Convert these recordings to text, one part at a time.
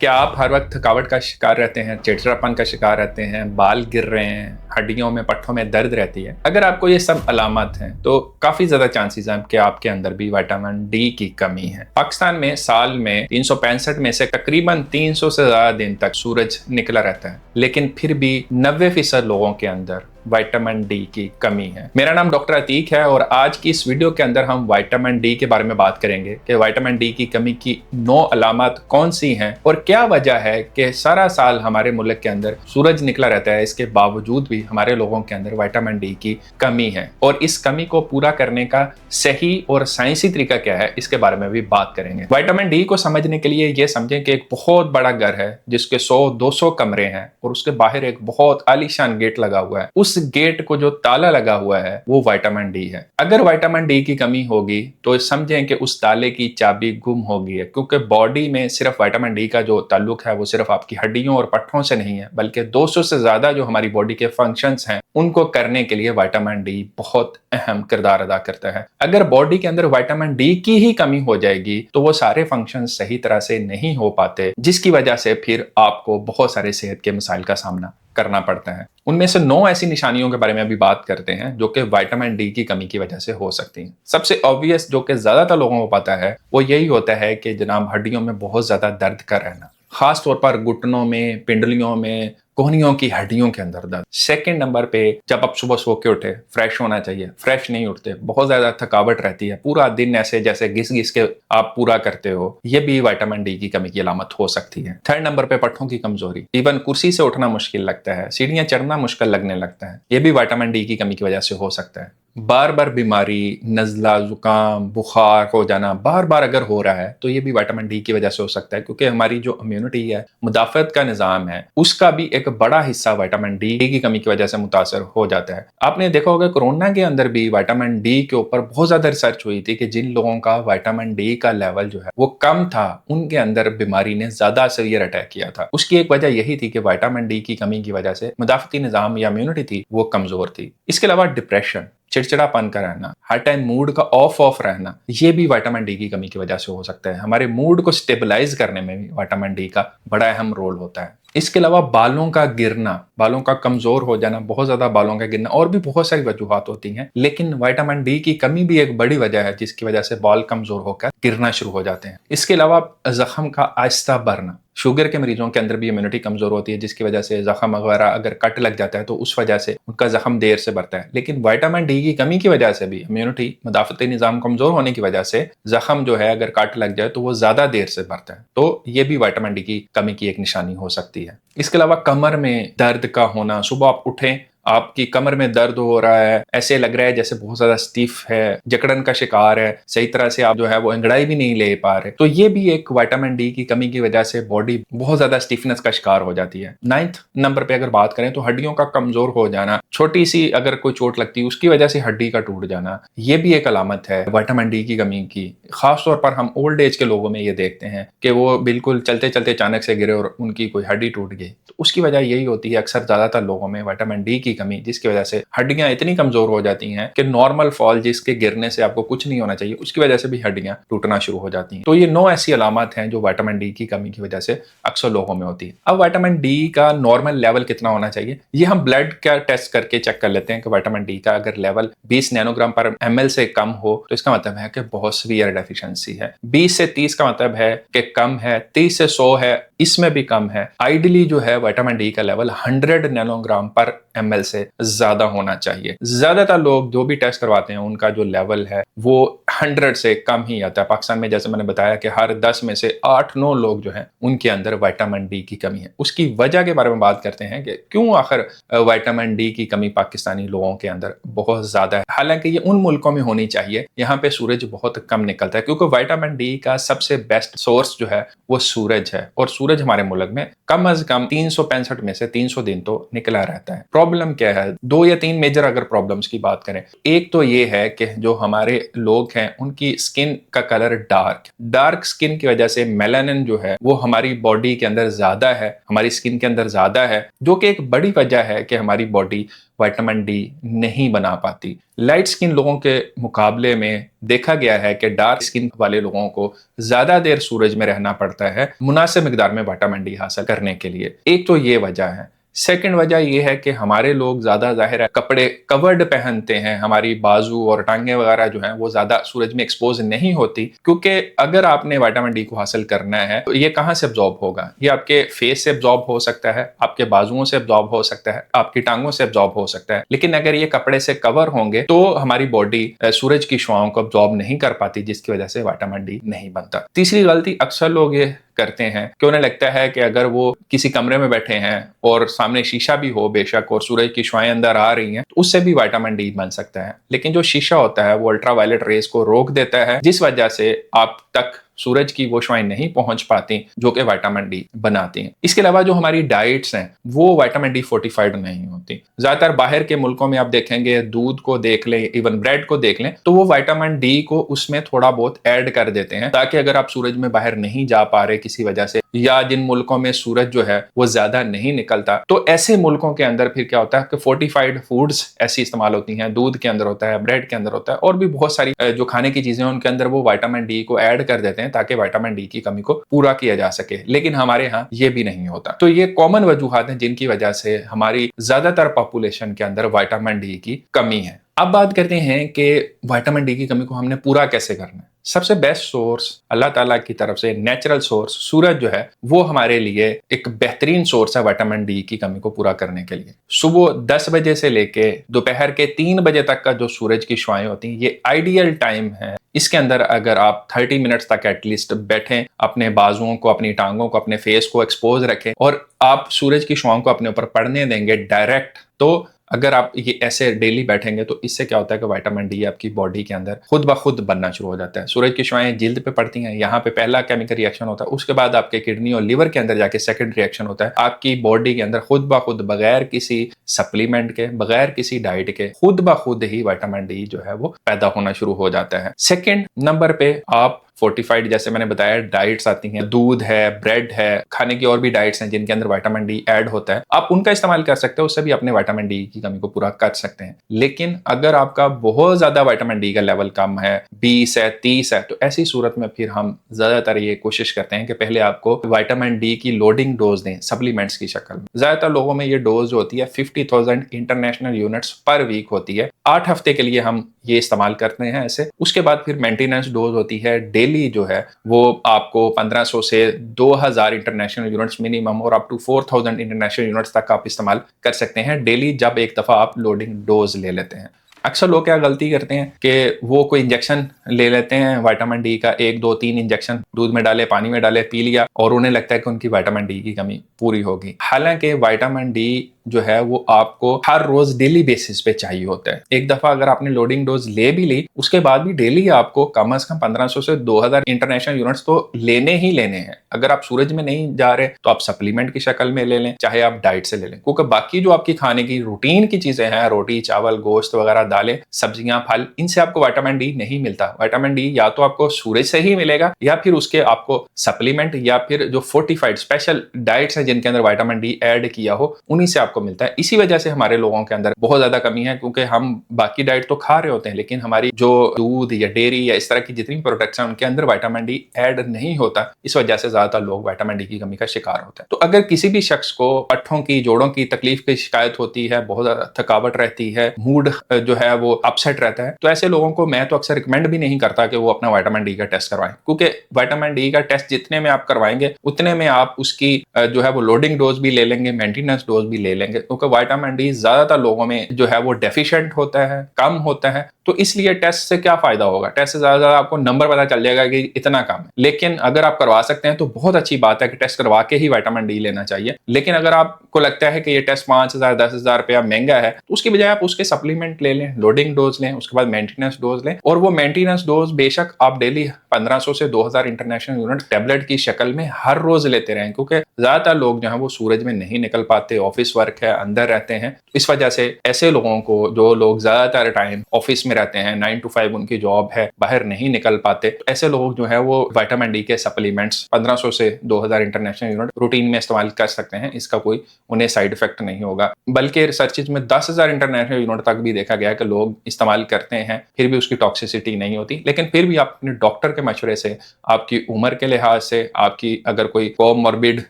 क्या आप हर वक्त थकावट का शिकार रहते हैं, चिड़चिड़ापन का शिकार रहते हैं, बाल गिर रहे हैं, हड्डियों में पट्टों में दर्द रहती है? अगर आपको ये सब अलामत हैं तो काफी ज्यादा चांसेस हैं कि आपके अंदर भी विटामिन डी की कमी है। पाकिस्तान में साल में 365 में से तकरीबन 300 से ज्यादा दिन तक सूरज निकला रहता है, लेकिन फिर भी 90% लोगों के अंदर विटामिन डी की कमी है। मेरा नाम डॉक्टर अतीक है और आज की इस वीडियो के अंदर हम विटामिन डी के बारे में बात करेंगे कि विटामिन डी की कमी की 9 अलामत कौन सी हैं और क्या वजह है कि सारा साल हमारे मुल्क के अंदर सूरज निकला रहता है, इसके बावजूद भी हमारे लोगों के अंदर विटामिन डी की कमी है और इस कमी को पूरा करने का सही और साइंसी तरीका क्या है, इसके बारे में भी बात करेंगे। विटामिन डी को समझने के लिए ये समझें कि एक बहुत बड़ा घर है जिसके 100-200 कमरे हैं और उसके बाहर एक बहुत आलीशान गेट लगा हुआ है। उस गेट को जो ताला लगा हुआ है वो विटामिन डी है। अगर विटामिन डी की कमी होगी तो समझें कि उस ताले की चाबी गुम हो गई है, क्योंकि बॉडी में सिर्फ विटामिन डी का जो ताल्लुक है वो सिर्फ आपकी हड्डियों और पट्टों से नहीं है, बल्कि 200 से ज्यादा जो हमारी बॉडी के फंक्शंस हैं उनको करने के लिए विटामिन डी बहुत अहम किरदार अदा करता है। अगर बॉडी के अंदर विटामिन डी की ही कमी हो जाएगी तो वो सारे फंक्शन सही तरह से नहीं हो पाते, जिसकी वजह से फिर आपको बहुत सारे सेहत के मसाइल का सामना करना पड़ता है। उनमें से 9 ऐसी निशानियों के बारे में अभी बात करते हैं जो कि विटामिन डी की कमी की वजह से हो सकती हैं। सबसे ऑब्वियस जो कि ज्यादातर लोगों को पता है वो यही होता है कि जनाब हड्डियों में बहुत ज्यादा दर्द का रहना, खास तौर पर घुटनों में, पिंडलियों में, कोहनियों की हड्डियों के अंदर दर्द। सेकंड नंबर पे जब आप सुबह सो के उठे, फ्रेश होना चाहिए, फ्रेश नहीं उठते, बहुत ज्यादा थकावट रहती है, पूरा दिन ऐसे जैसे घिस घिस के आप पूरा करते हो, ये भी विटामिन डी की कमी की अलामत हो सकती है। थर्ड नंबर पे पट्टों की कमजोरी, इवन कुर्सी से उठना मुश्किल लगता है, सीढ़ियां चढ़ना मुश्किल लगने लगता है, ये भी विटामिन डी की कमी की वजह से हो सकता है। बार बार बीमारी, नजला, जुकाम, बुखार हो जाना बार बार अगर हो रहा है तो ये भी विटामिन डी की वजह से हो सकता है, क्योंकि हमारी जो इम्यूनिटी है, मुदाफत का निजाम है, उसका भी एक बड़ा हिस्सा विटामिन डी की कमी की वजह से मुतासर हो जाता है। आपने देखा होगा कोरोना के अंदर भी विटामिन डी के ऊपर बहुत ज्यादा रिसर्च हुई थी कि जिन लोगों का विटामिन डी का लेवल जो है वो कम था, उनके अंदर बीमारी ने ज्यादा सीवियर अटैक किया था। उसकी एक वजह यही थी कि विटामिन डी की कमी की वजह से मुदाफती निजाम या इम्यूनिटी थी वो कमजोर थी। इसके अलावा डिप्रेशन, चिड़चिड़ापन का रहना, हर टाइम मूड का ऑफ रहना, ये भी विटामिन डी की कमी की वजह से हो सकता है। हमारे मूड को स्टेबलाइज करने में भी विटामिन डी का बड़ा अहम रोल होता है। इसके अलावा बालों का गिरना, बालों का कमजोर हो जाना, बहुत ज्यादा बालों का गिरना, और भी बहुत सारी वजूहात होती हैं, लेकिन विटामिन डी की कमी भी एक बड़ी वजह है जिसकी वजह से बाल कमजोर होकर गिरना शुरू हो जाते हैं। इसके अलावा जख्म का आहिस्ता बढ़ना, शुगर के मरीजों के अंदर भी इम्यूनिटी कमजोर होती है, जिसकी वजह से जख्म वगैरह अगर कट लग जाता है तो उस वजह से उनका जख्म देर से बढ़ता है। लेकिन विटामिन डी की कमी की वजह से भी इम्यूनिटी, मुदाफती निजाम कमजोर होने की वजह से जख्म जो है अगर कट लग जाए तो वो ज्यादा देर से बढ़ता है, तो ये भी विटामिन डी की कमी की एक निशानी हो सकती है। इसके अलावा कमर में दर्द का होना, सुबह आप उठें, आपकी कमर में दर्द हो रहा है, ऐसे लग रहा है जैसे बहुत ज्यादा स्टिफ है, जकड़न का शिकार है, सही तरह से आप जो है वो अंगड़ाई भी नहीं ले पा रहे, तो ये भी एक विटामिन डी की कमी की वजह से बॉडी बहुत ज्यादा स्टिफनेस का शिकार हो जाती है। 9th नंबर पे अगर बात करें तो हड्डियों का कमजोर हो जाना, छोटी सी अगर कोई चोट लगती है उसकी वजह से हड्डी का टूट जाना, ये भी एक अलामत है विटामिन डी की कमी की। खास तौर पर हम ओल्ड एज के लोगों में ये देखते हैं कि वो बिल्कुल चलते चलते अचानक से गिरे और उनकी कोई हड्डी टूट गई, तो उसकी वजह यही होती है अक्सर ज्यादातर लोगों में विटामिन डी की कमी, जिसकी वजह से हड्डियां इतनी कमजोर हो जाती हैं कि नॉर्मल फॉल जिसके गिरने से आपको कुछ नहीं होना चाहिए उसकी वजह से भी हड्डियां टूटना शुरू हो जाती हैं। तो ये 9 ऐसी अलामत हैं जो विटामिन डी की कमी की वजह से अक्सर लोगों में होती है। अब विटामिन डी का नॉर्मल लेवल कितना होना चाहिए, ये हम ब्लड का टेस्ट करके चेक कर लेते हैं कि विटामिन डी का अगर लेवल 20 नैनोग्राम पर ml से कम हो तो इसका मतलब है कि बहुत सीवियर डेफिशिएंसी है। 20 से 30 का मतलब है कि कम है, 30 से 100 है, इसमें भी कम है। आइडियली जो है विटामिन डी का लेवल 100 नैनोग्राम पर ml से ज्यादा होना चाहिए। ज्यादातर लोग जो भी टेस्ट करवाते हैं उनका जो लेवल है वो 100 से कम ही आता है। पाकिस्तान में जैसे मैंने बताया कि हर 10 में से 8-9 लोग जो हैं उनके अंदर विटामिन डी की कमी है। उसकी वजह के बारे में बात करते हैं कि क्यों आखिर विटामिन डी की कमी पाकिस्तानी लोगों के अंदर बहुत ज्यादा है। हालांकि ये उन मुल्कों में होनी चाहिए यहाँ पे सूरज बहुत कम निकलता है, क्योंकि विटामिन डी का सबसे बेस्ट सोर्स जो है वो सूरज है, और सूरज हमारे मुल्क में कम अज कम 365 में से 300 दिन तो निकला रहता है। प्रॉब्लम क्या है, 2 या 3 मेजर अगर प्रॉब्लम्स की बात करें, एक तो ये है कि जो हमारे लोग हैं उनकी स्किन का कलर डार्क स्किन की वजह से मेलानिन जो है वो हमारी बॉडी के अंदर ज्यादा है, हमारी स्किन के अंदर ज्यादा है, जो कि एक बड़ी वजह है कि हमारी बॉडी विटामिन डी नहीं बना पाती। लाइट स्किन लोगों के मुकाबले में देखा गया है कि डार्क स्किन वाले लोगों को ज्यादा देर सूरज में रहना पड़ता है मुनासिब मिकदार में विटामिन डी हासिल करने के लिए। एक तो ये वजह है। सेकंड वजह यह है कि हमारे लोग ज्यादा जाहिर है कपड़े कवर्ड पहनते हैं, हमारी बाजू और टांगे वगैरह जो हैं वो ज्यादा सूरज में एक्सपोज नहीं होती, क्योंकि अगर आपने विटामिन डी को हासिल करना है तो ये कहाँ से एब्जॉर्ब होगा? ये आपके फेस से एब्जॉर्ब हो सकता है, आपके बाजुओं से एब्जॉर्ब हो सकता है, आपकी टांगों से एब्जॉर्ब हो सकता है, लेकिन अगर ये कपड़े से कवर होंगे तो हमारी बॉडी सूरज की शुआओं को एब्जॉर्ब नहीं कर पाती, जिसकी वजह से विटामिन डी नहीं बनता। तीसरी गलती अक्सर लोग ये करते हैं कि उन्हें लगता है कि अगर वो किसी कमरे में बैठे हैं और सामने शीशा भी हो बेशक और सूरज की शुआएं अंदर आ रही हैं तो उससे भी विटामिन डी बन सकता है, लेकिन जो शीशा होता है वो अल्ट्रावायलेट रेज को रोक देता है, जिस वजह से आप तक सूरज की वो शुआएं नहीं पहुंच पाती जो कि विटामिन डी बनाती हैं। इसके अलावा जो हमारी डाइट्स हैं वो विटामिन डी फोर्टिफाइड नहीं होती। ज्यादातर बाहर के मुल्कों में आप देखेंगे, दूध को देख लें, इवन ब्रेड को देख लें, तो वो विटामिन डी को उसमें थोड़ा बहुत ऐड कर देते हैं ताकि अगर आप सूरज में बाहर नहीं जा पा रहे किसी वजह से, या जिन मुल्कों में सूरज जो है वो ज्यादा नहीं निकलता, तो ऐसे मुल्कों के अंदर फिर क्या होता है कि फोर्टिफाइड फूड्स ऐसी इस्तेमाल होती हैं। दूध के अंदर होता है, ब्रेड के अंदर होता है, और भी बहुत सारी जो खाने की चीजें हैं उनके अंदर वो विटामिन डी को ऐड कर देते हैं ताकि विटामिन डी की कमी को पूरा किया जा सके, लेकिन हमारे यहाँ ये भी नहीं होता। तो ये कॉमन वजूहात हैं जिनकी वजह से हमारी ज्यादातर पॉपुलेशन के अंदर विटामिन डी की कमी है। अब बात करते हैं कि विटामिन डी की कमी को हमने पूरा कैसे करना है। सबसे बेस्ट सोर्स अल्लाह ताला की तरफ से नेचुरल सोर्स सूरज जो है वो हमारे लिए एक बेहतरीन सोर्स है विटामिन डी की कमी को पूरा करने के लिए। सुबह 10 बजे से लेके दोपहर के 3 बजे तक का जो सूरज की शुआएं होती हैं ये आइडियल टाइम है। इसके अंदर अगर आप 30 मिनट्स तक एटलीस्ट बैठें, अपने बाजुओं को, अपनी टांगों को, अपने फेस को एक्सपोज रखें और आप सूरज की शुआओं को अपने ऊपर पड़ने देंगे डायरेक्ट, तो अगर आप ये ऐसे डेली बैठेंगे तो इससे क्या होता है कि विटामिन डी आपकी बॉडी के अंदर खुद ब खुद बनना शुरू हो जाता है। सूरज की शुआएं जिल्द पे पड़ती हैं, यहाँ पे पहला केमिकल रिएक्शन होता है, उसके बाद आपके किडनी और लिवर के अंदर जाके सेकंड रिएक्शन होता है। आपकी बॉडी के अंदर खुद ब खुद बगैर किसी सप्लीमेंट के, बगैर किसी डाइट के, खुद ब खुद ही विटामिन डी जो है वो पैदा होना शुरू हो जाता है। सेकेंड नंबर पे आप फोर्टिफाइड, जैसे मैंने बताया, डाइट्स आती हैं, दूध है, ब्रेड है, खाने की और भी डाइट्स हैं जिनके अंदर विटामिन डी ऐड होता है, आप उनका इस्तेमाल कर सकते हो, उससे भी अपने विटामिन डी की कमी को पूरा कर सकते हैं। लेकिन अगर आपका बहुत ज्यादा विटामिन डी का लेवल कम है, 20 है, 30 है, तो ऐसी सूरत में फिर हम ज्यादातर ये कोशिश करते हैं कि पहले आपको विटामिन डी की लोडिंग डोज दें सप्लीमेंट्स की शक्ल में। ज्यादातर लोगों में ये डोज जो होती है 50,000 इंटरनेशनल यूनिट्स पर वीक होती है। 8 हफ्ते के लिए हम ये इस्तेमाल करते हैं ऐसे। उसके बाद फिर मेंटेनेंस डोज होती है डेली जो है वो आपको 1500 से 2000 इंटरनेशनल यूनिट्स मिनिमम और अप टू 4000 इंटरनेशनल यूनिट्स तक आप इस्तेमाल कर सकते हैं डेली, जब एक दफा आप लोडिंग डोज ले लेते हैं। अक्सर लोग क्या गलती करते हैं कि वो कोई इंजेक्शन ले लेते हैं विटामिन डी का, 1 2 3 इंजेक्शन दूध में डाले, पानी में डाले, पी लिया और उन्हें लगता है कि उनकी विटामिन डी की कमी पूरी होगी। हालांकि विटामिन डी जो है वो आपको हर रोज डेली बेसिस पे चाहिए होता है। एक दफा अगर आपने लोडिंग डोज ले भी ली, उसके बाद भी डेली आपको कम से कम 1500 से 2000 इंटरनेशनल यूनिट्स तो लेने ही लेने हैं। अगर आप सूरज में नहीं जा रहे तो आप सप्लीमेंट की शक्ल में ले लें, चाहे आप डाइट से ले लें, क्योंकि बाकी जो आपकी खाने की रूटीन की चीजें हैं, रोटी, चावल, गोश्त वगैरह, दालें, सब्जियां, फल, इनसे आपको विटामिन डी नहीं मिलता। विटामिन डी या तो आपको सूरज से ही मिलेगा या फिर उसके आपको सप्लीमेंट या फिर जो फोर्टिफाइड स्पेशल डाइट्स हैं जिनके अंदर विटामिन डी ऐड किया हो उन्हीं से आपको मिलता है। इसी वजह से हमारे लोगों के अंदर बहुत ज्यादा कमी है, क्योंकि हम बाकी डाइट तो खा रहे होते हैं लेकिन हमारी जो दूध या डेयरी या इस तरह की जितनी प्रोडक्ट्स हैं उनके अंदर विटामिन डी ऐड नहीं होता। इस वजह से ज्यादातर लोग विटामिन डी की कमी का शिकार होते हैं। तो अगर किसी भी शख्स को पट्ठों की, जोड़ों की तकलीफ की शिकायत होती है, बहुत ज्यादा थकावट रहती है, मूड जो है वो अपसेट रहता है, तो ऐसे लोगों को मैं तो अक्सर रिकमेंड भी नहीं करता कि वो अपना विटामिन डी का टेस्ट करवाएं, क्योंकि विटामिन डी का टेस्ट जितने में आप करवाएंगे उतने में आप उसकी जो है वो लोडिंग डोज भी ले लेंगे, मेंटेनेंस डोज भी ले लेंगे, क्योंकि विटामिन डी ज्यादातर लोगों में जो है वो डेफिशिएंट होता है, कम होता है। तो इसलिए टेस्ट से क्या फायदा होगा? टेस्ट से ज्यादा आपको नंबर पता चल जाएगा कि इतना कम है। लेकिन अगर आप करवा सकते हैं तो बहुत अच्छी बात है कि टेस्ट करवा के ही विटामिन डी लेना चाहिए। लेकिन अगर आपको लगता है कि ये टेस्ट 5000 10,000 रुपया महंगा है तो उसकी बजाय आप उसके सप्लीमेंट ले लें, लें, लोडिंग डोज लें, उसके बाद मेंटेनेंस डोज लें। और वो मेंटेनेंस डोज बेशक आप डेली 1500 से 2000 इंटरनेशनल यूनिट टैबलेट की शक्ल में हर रोज लेते रहें, क्योंकि ज्यादातर लोग जो है वो सूरज में नहीं निकल पाते, ऑफिस वर्क है, अंदर रहते हैं। इस वजह से ऐसे लोगों को, जो लोग ज्यादातर टाइम ऑफिस में रहते हैं, 9 to 5 उनकी जॉब है, बाहर नहीं निकल पाते, ऐसे लोग जो है वो विटामिन डी के सप्लीमेंट्स 1500 से 2000 इंटरनेशनल यूनिट रूटीन में इस्तेमाल कर सकते हैं। इसका कोई उन्हें साइड इफेक्ट नहीं होगा। बल्कि रिसर्चेज में 10,000 इंटरनेशनल यूनिट तक भी देखा गया है कि लोग इस्तेमाल करते हैं, फिर भी उसकी टॉक्सिसिटी नहीं होती। लेकिन फिर भी आप अपने डॉक्टर के मशवरे से, आपकी उम्र के लिहाज से, आपकी अगर कोई कोमॉर्बिड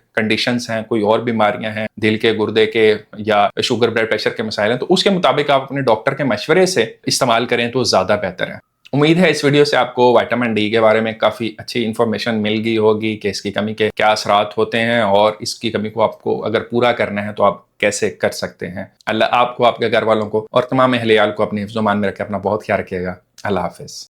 कंडीशंस हैं, कोई और बीमारियां हैं, दिल के, गुर्दे के या शुगर ब्लड प्रेशर के मसाइल हैं, तो उसके मुताबिक आप अपने डॉक्टर के मशवरे से इस्तेमाल करें तो ज़्यादा बेहतर है। उम्मीद है इस वीडियो से आपको विटामिन डी के बारे में काफ़ी अच्छी इन्फॉर्मेशन मिल गई होगी कि इसकी कमी के क्या असरात होते हैं और इसकी कमी को आपको अगर पूरा करना है तो आप कैसे कर सकते हैं। अल्लाह आपको, आपके घर वालों को और तमाम अहलियाल को अपने हिफ्ज़-ओ-मान में रखे अपना बहुत ख्याल रखिएगा। अल्लाह हाफ़िज़।